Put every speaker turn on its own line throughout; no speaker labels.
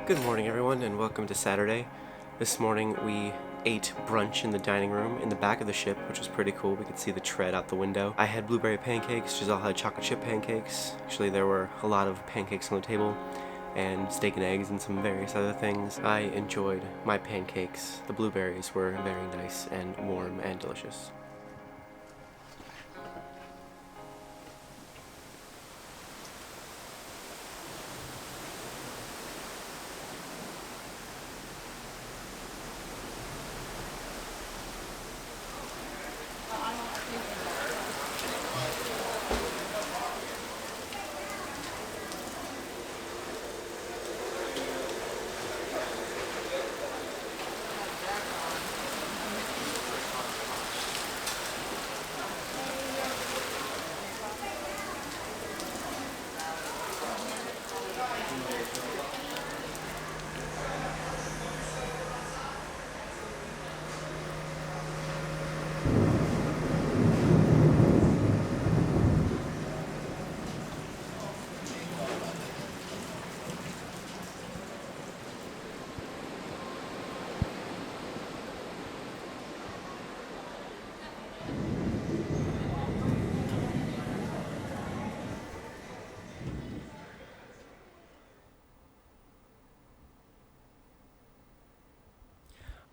Good morning, everyone, and welcome to Saturday. This morning we ate brunch in the dining room in the back of the ship, which was pretty cool. We could see the tread out the window. I had blueberry pancakes, Giselle had chocolate chip pancakes. Actually, there were a lot of pancakes on the table, and steak and eggs and some various other things. I enjoyed my pancakes. The blueberries were very nice and warm and delicious.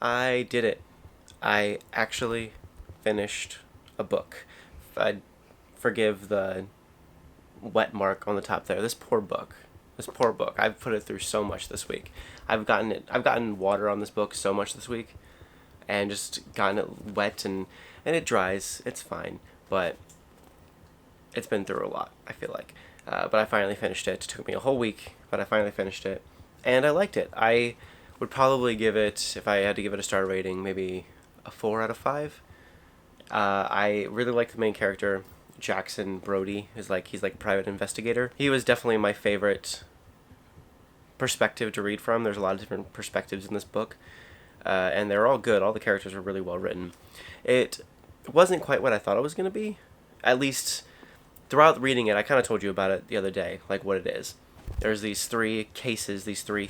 I did it. I actually finished a book. I forgive the wet mark on the top there. This poor book. This poor book. I've put it through so much this week. I've gotten water on this book so much this week, and just gotten it wet and it dries. It's fine, but it's been through a lot. I feel like, but I finally finished it. It took me a whole week, but I finally finished it, and I liked it. I would probably give it, if I had to give it a star rating, maybe a 4 out of 5. I really like the main character. Jackson Brody he's like a private investigator. He was definitely my favorite perspective to read from. There's a lot of different perspectives in this book, and they're all good. All the characters are really well written. It wasn't quite what I thought it was going to be. At least throughout reading it, I kind of told you about it the other day, like what it is. There's these three cases, these three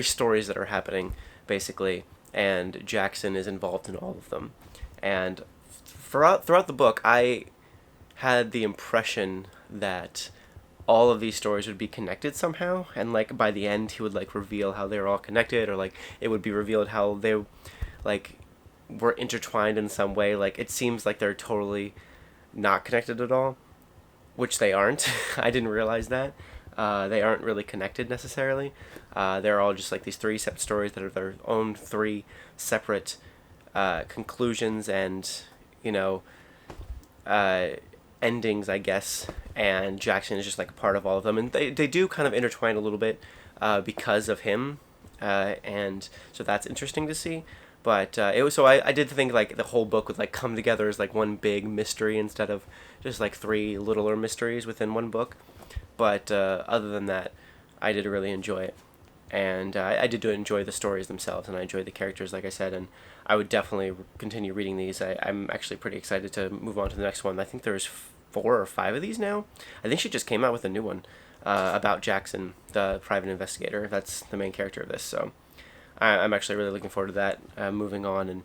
stories that are happening, basically, and Jackson is involved in all of them. And throughout the book, I had the impression that all of these stories would be connected somehow, and like by the end he would like reveal how they were all connected, or like it would be revealed how they like were intertwined in some way. Like it seems like they're totally not connected at all, which they aren't. I didn't realize that. They aren't really connected necessarily. They're all just like these three separate stories that are their own three separate conclusions and, you know, uh, endings, I guess. And Jackson is just like a part of all of them. And they do kind of intertwine a little bit because of him. And so that's interesting to see. But it was so I did think like the whole book would like come together as like one big mystery instead of just like three littler mysteries within one book. But other than that, I did really enjoy it, and I did enjoy the stories themselves, and I enjoyed the characters, like I said, and I would definitely continue reading these. I'm actually pretty excited to move on to the next one. I think there's 4 or 5 of these now. I think she just came out with a new one about Jackson, the private investigator. That's the main character of this, so I'm actually really looking forward to that. Moving on, and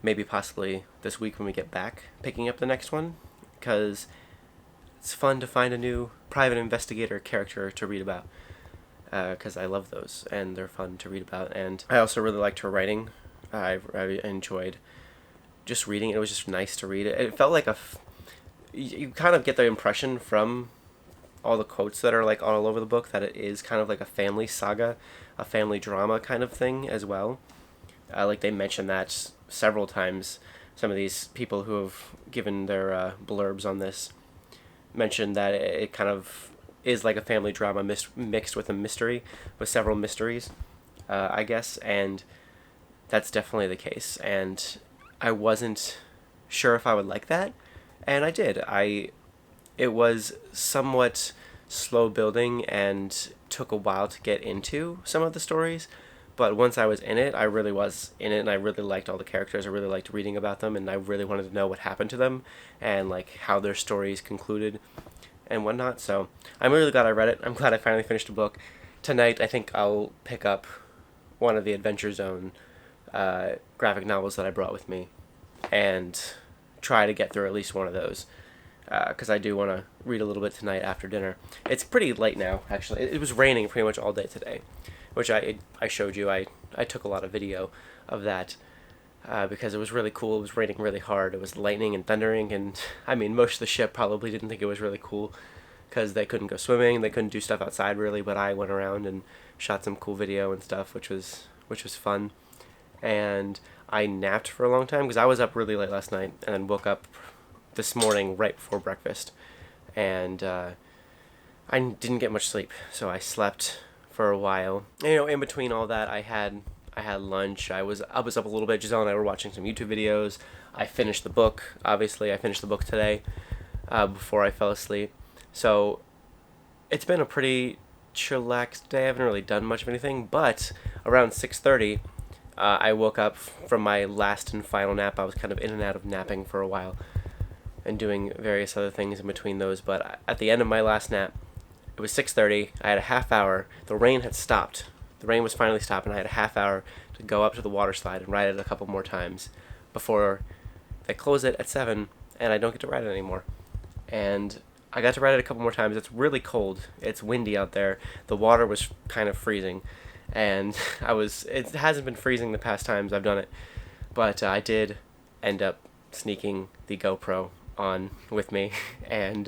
maybe possibly this week when we get back, picking up the next one, because it's fun to find a new private investigator character to read about, because I love those and they're fun to read about. And I also really liked her writing. I enjoyed just reading it. It was just nice to read it. It felt like you kind of get the impression from all the quotes that are like all over the book that it is kind of like a family saga, a family drama kind of thing as well. Like they mention that several times. Some of these people who have given their blurbs on this mentioned that it kind of is like a family drama mixed with a mystery, with several mysteries, I guess, and that's definitely the case. And I wasn't sure if I would like that, and I did. It was somewhat slow building and took a while to get into some of the stories, but once I was in it, I really was in it, and I really liked all the characters. I really liked reading about them, and I really wanted to know what happened to them and like how their stories concluded and whatnot. So I'm really glad I read it. I'm glad I finally finished the book. tonight I think I'll pick up one of the Adventure Zone graphic novels that I brought with me and try to get through at least one of those. Because I do want to read a little bit tonight after dinner. It's pretty late now, actually. It was raining pretty much all day today, which I showed you. I took a lot of video of that because it was really cool. It was raining really hard. It was lightning and thundering, and I mean, most of the ship probably didn't think it was really cool because they couldn't go swimming, they couldn't do stuff outside really, but I went around and shot some cool video and stuff, which was fun. And I napped for a long time because I was up really late last night and then woke up this morning right before breakfast, and I didn't get much sleep, so I slept for a while. And, in between all that, I had lunch. I was up a little bit. Giselle and I were watching some YouTube videos. I finished the book. Obviously, I finished the book today before I fell asleep. So it's been a pretty chillaxed day. I haven't really done much of anything, but around 6:30, I woke up from my last and final nap. I was kind of in and out of napping for a while and doing various other things in between those. But at the end of my last nap, it was 6:30. I had a half hour. The rain had stopped. The rain was finally stopped, and I had a half hour to go up to the water slide and ride it a couple more times before they close it at 7, and I don't get to ride it anymore. And I got to ride it a couple more times. It's really cold. It's windy out there. The water was kind of freezing, and it hasn't been freezing the past times I've done it, but I did end up sneaking the GoPro on with me, and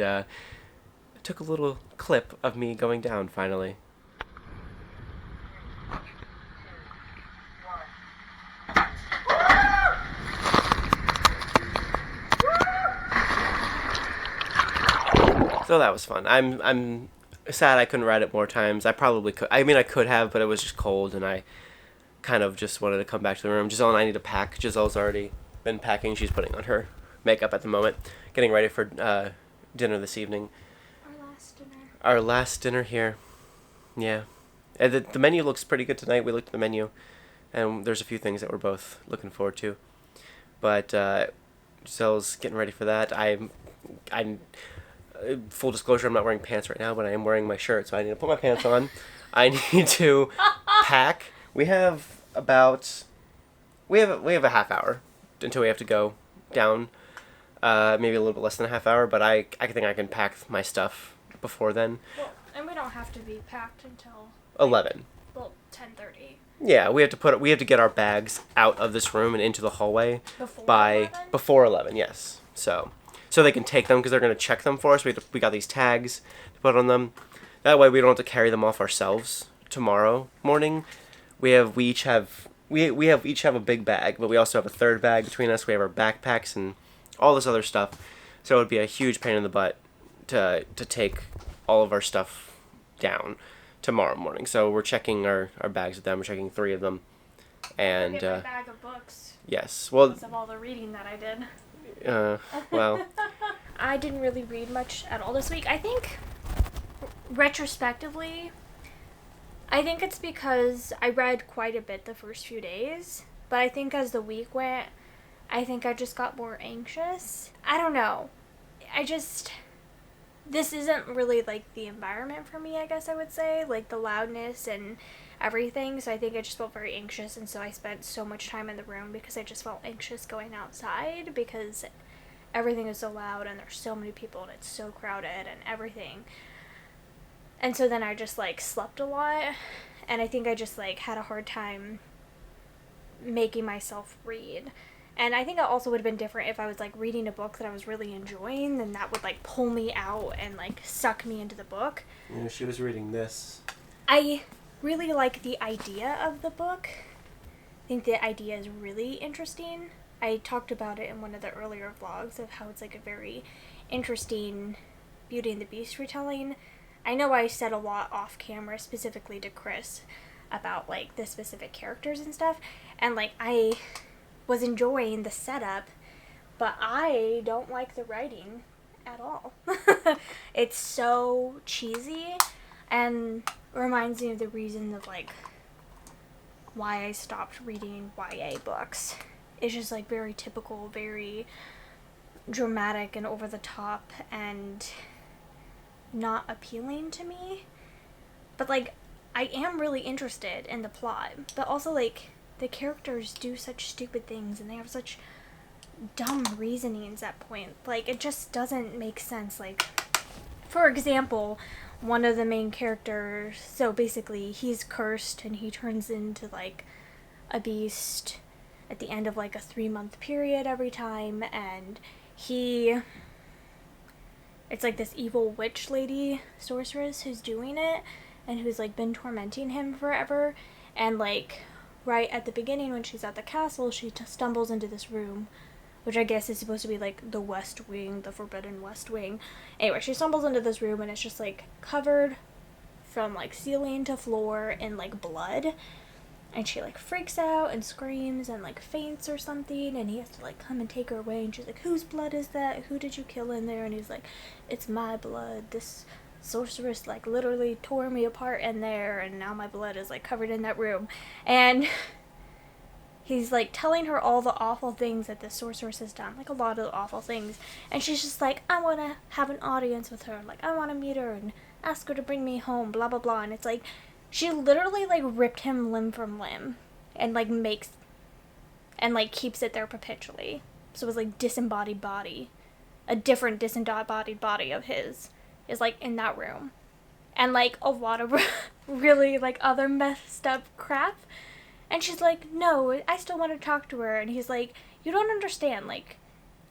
took a little clip of me going down finally. So that was fun. I'm sad I couldn't ride it more times. I probably could. I mean, I could have, but it was just cold, and I kind of just wanted to come back to the room. Giselle and I need to pack. Giselle's already been packing. She's putting on her makeup at the moment, getting ready for dinner this evening. Our last dinner here. Yeah. And the menu looks pretty good tonight. We looked at the menu, and there's a few things that we're both looking forward to. But Giselle's getting ready for that. I'm full disclosure, I'm not wearing pants right now, but I am wearing my shirt, so I need to put my pants on. I need to pack. We have a half hour until we have to go down. Maybe a little bit less than a half hour, but I think I can pack my stuff before then.
Well, and we don't have to be packed until
11.
Well, 10:30.
Yeah, we have to get our bags out of this room and into the hallway before 11. Yes. So they can take them because they're going to check them for us. We got these tags to put on them. That way we don't have to carry them off ourselves tomorrow morning. We each have a big bag, but we also have a third bag between us. We have our backpacks and all this other stuff. So it would be a huge pain in the butt to take all of our stuff down tomorrow morning. So we're checking our bags with them. We're checking 3 of them. And
get my bag of books.
Yes. Well,
because of all the reading that I did.
Well.
I didn't really read much at all this week. I think, retrospectively, I think it's because I read quite a bit the first few days, but I think as the week went, I think I just got more anxious. I don't know. This isn't really, like, the environment for me, I guess I would say, like, the loudness and everything, so I think I just felt very anxious, and so I spent so much time in the room because I just felt anxious going outside because everything is so loud and there's so many people and it's so crowded and everything. And so then I just, like, slept a lot, and I think I just, like, had a hard time making myself read. And I think it also would have been different if I was, like, reading a book that I was really enjoying, then that would, like, pull me out and, like, suck me into the book.
Yeah, she was reading this.
I really like the idea of the book. I think the idea is really interesting. I talked about it in one of the earlier vlogs of how it's, like, a very interesting Beauty and the Beast retelling. I know I said a lot off camera, specifically to Chris, about, like, the specific characters and stuff, and, like, I was enjoying the setup, but I don't like the writing at all. It's so cheesy and reminds me of the reason of, like, why I stopped reading YA books. It's just, like, very typical, very dramatic and over the top and not appealing to me. But, like, I am really interested in the plot, but also, like, the characters do such stupid things and they have such dumb reasonings at point. Like, it just doesn't make sense. Like, for example, one of the main characters, so basically he's cursed and he turns into, like, a beast at the end of, like, a 3-month period every time, and it's like this evil witch lady sorceress who's doing it and who's, like, been tormenting him forever. And, like, right at the beginning when she's at the castle, she stumbles into this room, which I guess is supposed to be, like, the West Wing, the Forbidden West Wing. Anyway, she stumbles into this room and it's just, like, covered from, like, ceiling to floor in, like, blood. And she, like, freaks out and screams and, like, faints or something, and he has to, like, come and take her away, and she's like, whose blood is that? Who did you kill in there? And he's like, it's my blood. This sorceress, like, literally tore me apart in there, and now my blood is, like, covered in that room. And he's, like, telling her all the awful things that this sorceress has done, like, a lot of awful things. And she's just like, I want to have an audience with her. Like, I want to meet her and ask her to bring me home, blah, blah, blah. And it's like, she literally, like, ripped him limb from limb and, like, keeps it there perpetually. So it's, like, disembodied body. A different disembodied body of his is, like, in that room. And, like, a lot of really, like, other messed up crap. And she's like, no, I still want to talk to her. And he's like, you don't understand. Like,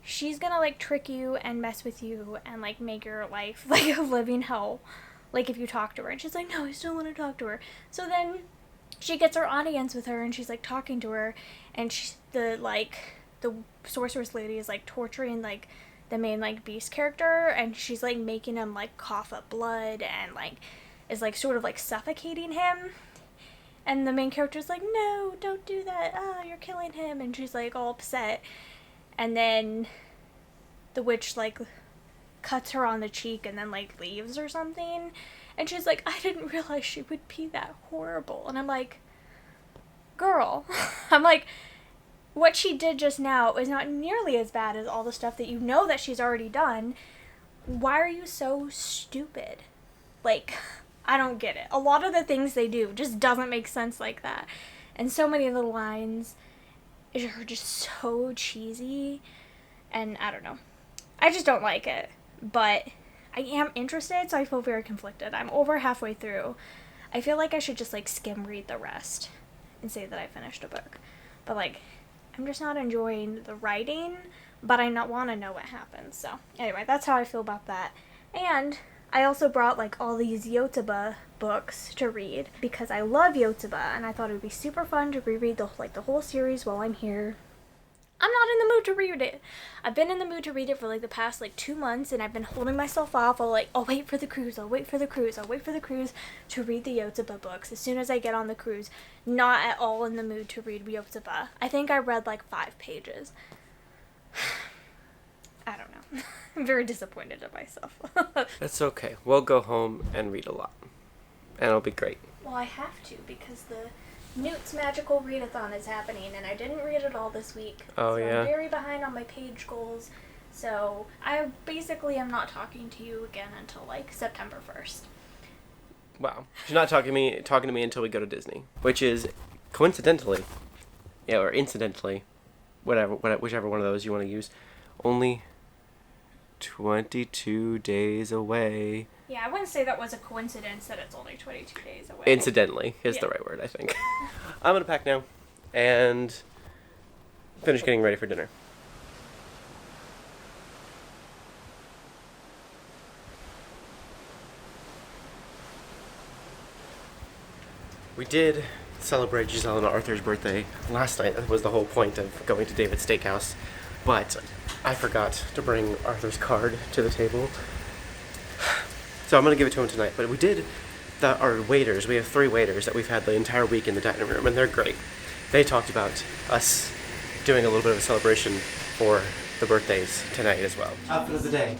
she's gonna, like, trick you and mess with you and, like, make your life, like, a living hell. Like, if you talk to her. And she's like, no, I still want to talk to her. So then she gets her audience with her and she's, like, talking to her. And the sorceress lady is, like, torturing, like, the main, like, beast character. And she's, like, making him, like, cough up blood and, like, is, like, sort of, like, suffocating him. And the main character's like, no, don't do that. Oh, you're killing him. And she's, like, all upset. And then the witch, like, cuts her on the cheek and then, like, leaves or something. And she's like, I didn't realize she would be that horrible. And I'm like, girl. I'm like, what she did just now is not nearly as bad as all the stuff that you know that she's already done. Why are you so stupid? Like, I don't get it. A lot of the things they do just doesn't make sense like that. And so many of the lines are just so cheesy. And I don't know. I just don't like it. But I am interested, so I feel very conflicted. I'm over halfway through. I feel like I should just, like, skim read the rest and say that I finished a book. But, like, I'm just not enjoying the writing, but I want to know what happens. So, anyway, that's how I feel about that. And I also brought, like, all these Yotuba books to read because I love Yotuba, and I thought it would be super fun to reread the whole series while I'm here. I'm not in the mood to read it. I've been in the mood to read it for, like, the past, like, 2 months, and I've been holding myself off. I'll wait for the cruise. I'll wait for the cruise to read the Yotuba books as soon as I get on the cruise. Not at all in the mood to read Yotuba. I think I read, like, 5 pages. I don't know. I'm very disappointed in myself.
That's okay. We'll go home and read a lot. And it'll be great.
Well, I have to, because the Newt's Magical Readathon is happening, and I didn't read it all this week.
Oh,
so
yeah?
I'm very behind on my page goals. So I basically am not talking to you again until, like, September 1st.
Wow. She's not talking to me until we go to Disney. Which is, coincidentally, or incidentally, whichever one of those you want to use, only 22 days away.
Yeah, I wouldn't say that was a coincidence that it's only 22 days away.
Incidentally is the right word, I think. I'm going to pack now and finish getting ready for dinner. We did celebrate Giselle and Arthur's birthday last night. That was the whole point of going to David's Steakhouse. But I forgot to bring Arthur's card to the table. So I'm going to give it to him tonight. But we did, our waiters, we have 3 waiters that we've had the entire week in the dining room, and they're great. They talked about us doing a little bit of a celebration for the birthdays tonight as well. Outfit of the day.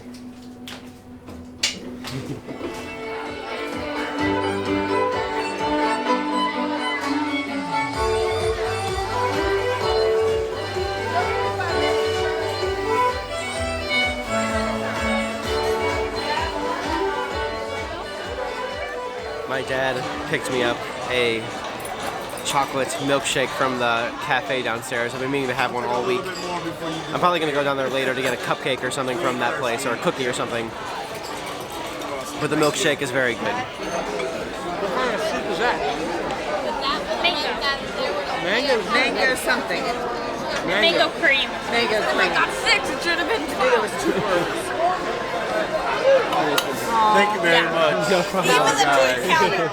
My dad picked me up a chocolate milkshake from the cafe downstairs. I've been meaning to have one all week. I'm probably going to go down there later to get a cupcake or something from that place, or a cookie or something. But the milkshake is very good.
What kind of soup is that? Mango something.
Mango cream.
Mango cream.
I got 6. It should have been 12.
It was 2 words.
Thank you very much.
Even the tea counter.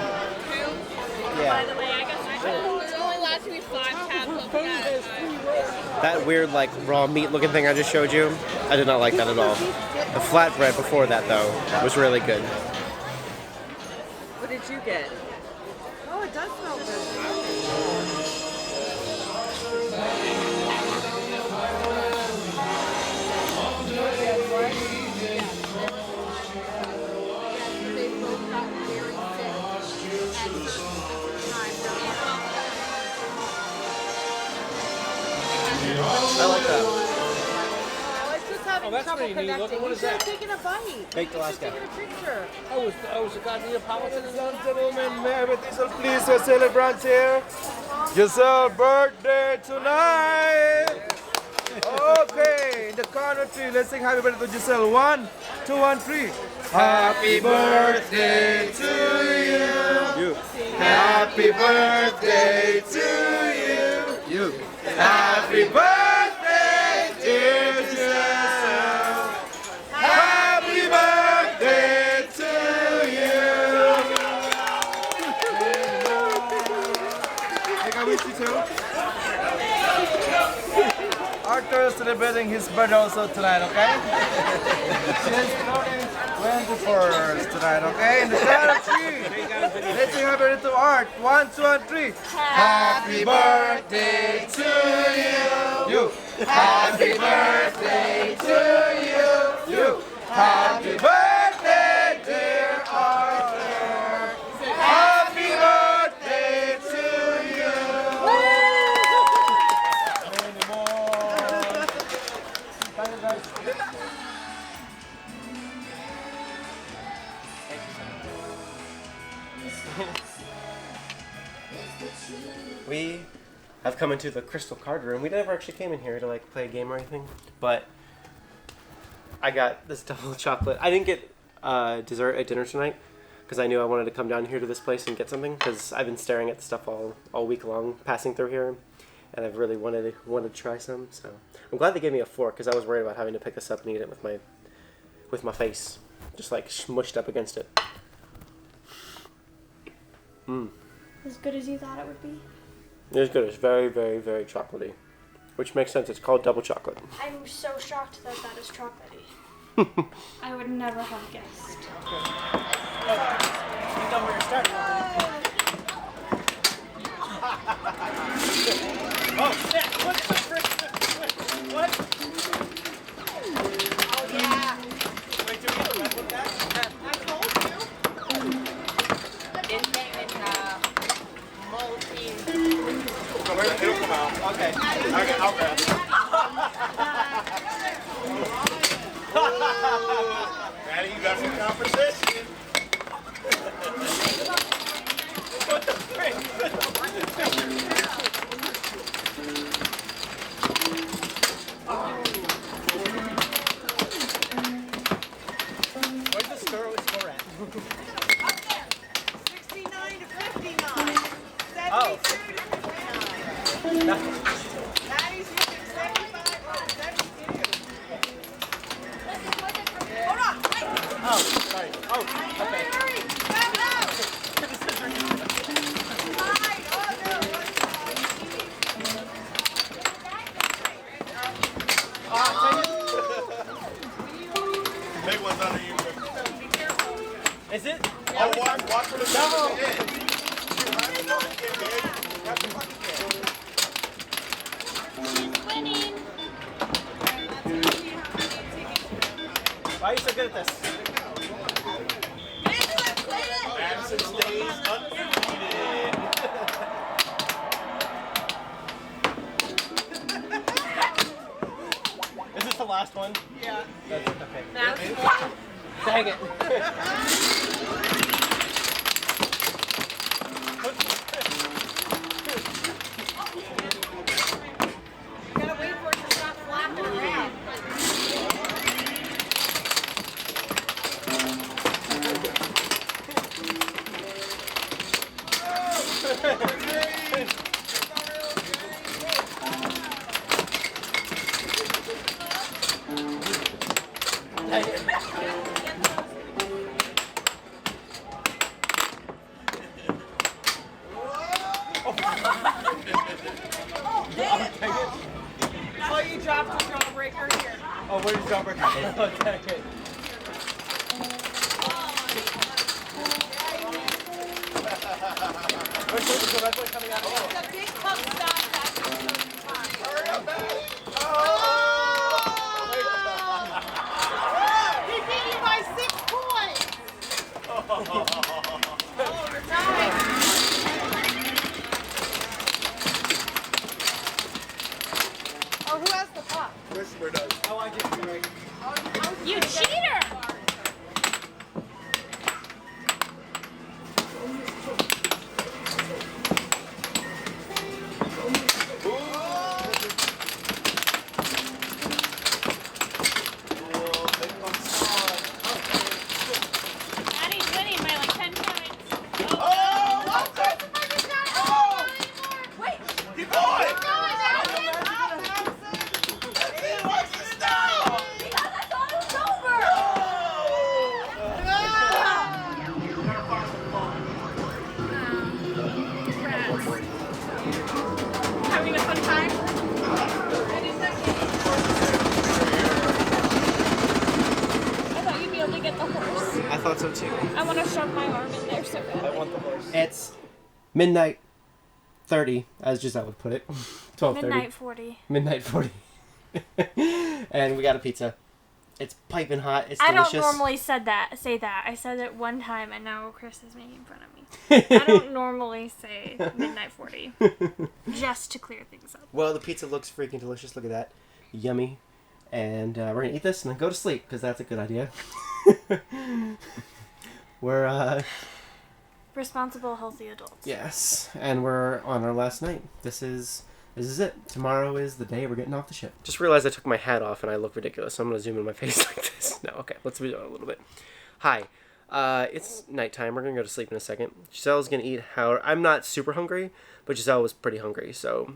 Yeah.
By the way, I guess I should. It only lasts me 5 tabs of that.
That weird, like, raw meat looking thing I just showed you, I did not like that at all. The flatbread before that, though, was really good.
What did you get? Oh, it does smell good.
I like that.
Oh, it's just having
that's
trouble
pretty neat
connecting.
looking. What
You
is
should have
that?
taken a bite.
Baked Alaska.
Taking a picture.
Oh, is the guy Neapolitan?
Ladies and gentlemen, may I have a diesel please for celebrant here? Giselle birthday tonight! Okay, in the count of 3, let's sing happy birthday to Giselle. 1, 2, 1, 3. Happy birthday to you. Happy birthday to you. Happy birthday, dear Giselle. Happy birthday to you. I wish you too. Arthur is celebrating his birthday also tonight, okay? She's floating 21st tonight, okay? In the count of 3. Let's sing happy birthday to Art. 1, 2, and 3. Happy birthday to you. Happy birthday to you. Happy birthday, dear Arthur. Happy birthday to you. Many more. Thank you, guys.
We have come into the crystal card room. We never actually came in here to like play a game or anything, but I got this double chocolate. I didn't get dessert at dinner tonight because I knew I wanted to come down here to this place and get something because I've been staring at the stuff all week long, passing through here, and I've really wanted to try some. So I'm glad they gave me a fork because I was worried about having to pick this up and eat it with my face, just like smushed up against it.
As good as you thought it would be.
It's good. It's very, very, very chocolatey, which makes sense. It's called double chocolate.
I'm so shocked that that is chocolatey. I would never have guessed.
You know where you're starting. Oh, snap. What's the frick? What?
Oh, yeah.
Wait, do we have a red one back?
I told you. It came in multi.
It'll come out. Okay. I'll grab it. Maddie, you got some competition. What the frick? Where's the score at?
Up there. 69 to 59. 72
Oh.
to 59. Maddie's looking 75 or 72. Hold on. Wait.
Oh, sorry. Oh, okay.
Hurry. Back out. Slide. Oh, no.
Big one's under you.
Is it?
Oh, watch for the
No.
Winning.
Why are you so good at this?
Madison stays undefeated.
Is this the last one?
Yeah.
That's okay.
Now
Dang it.
Oh, where is jumper? Okay. So that's what coming out.
The big cup stop.
Hurry up, man.
He beat you by 6 points. Oh, who has the puck?
Whisper does. Oh, I just do it.
You cheater! Maddie's winning by like 10 points.
Wait.
Keep going.
Because I thought it was over.
Having a fun time? I thought you'd be able to get the horse.
I thought so too.
I want to shove my arm in there so bad.
I want the horse.
It's midnight 30, as Giselle would put it. 12:30.
Midnight 40.
Midnight 40. And we got a pizza. It's piping hot. It's
I
delicious.
don't normally say that. I said it one time, and now Chris is making fun of me. I don't normally say midnight 40. Just to clear things up.
Well, the pizza looks freaking delicious. Look at that. Yummy. And we're going to eat this and then go to sleep, because that's a good idea. We're,
Responsible, healthy adults.
yes. And we're on our last night. This is it. Tomorrow is the day we're getting off the ship. Just realized I took my hat off and I look ridiculous, so I'm going to zoom in my face like this. No, okay. Let's redo it a little bit. Hi. It's nighttime. We're going to go to sleep in a second. Giselle's going to eat I'm not super hungry, but Giselle was pretty hungry, so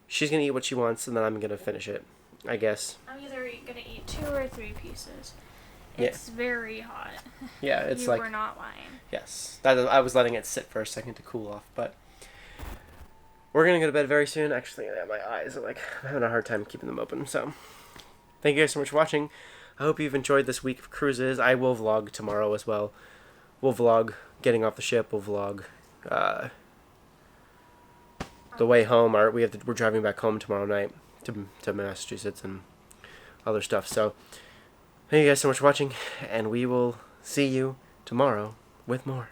she's going to eat what she wants, and then I'm going to finish it, I guess.
I'm either going to eat 2 or 3 pieces.
Yeah.
It's very hot.
Yeah, it's
you
like...
were not lying.
Yes. I was letting it sit for a second to cool off, but... We're going to go to bed very soon. Actually, yeah, my eyes are like... I'm having a hard time keeping them open, so... Thank you guys so much for watching. I hope you've enjoyed this week of cruises. I will vlog tomorrow as well. We'll vlog getting off the ship. We'll vlog the way home. We're driving back home tomorrow night to Massachusetts and other stuff. So, thank you guys so much for watching, and we will see you tomorrow with more.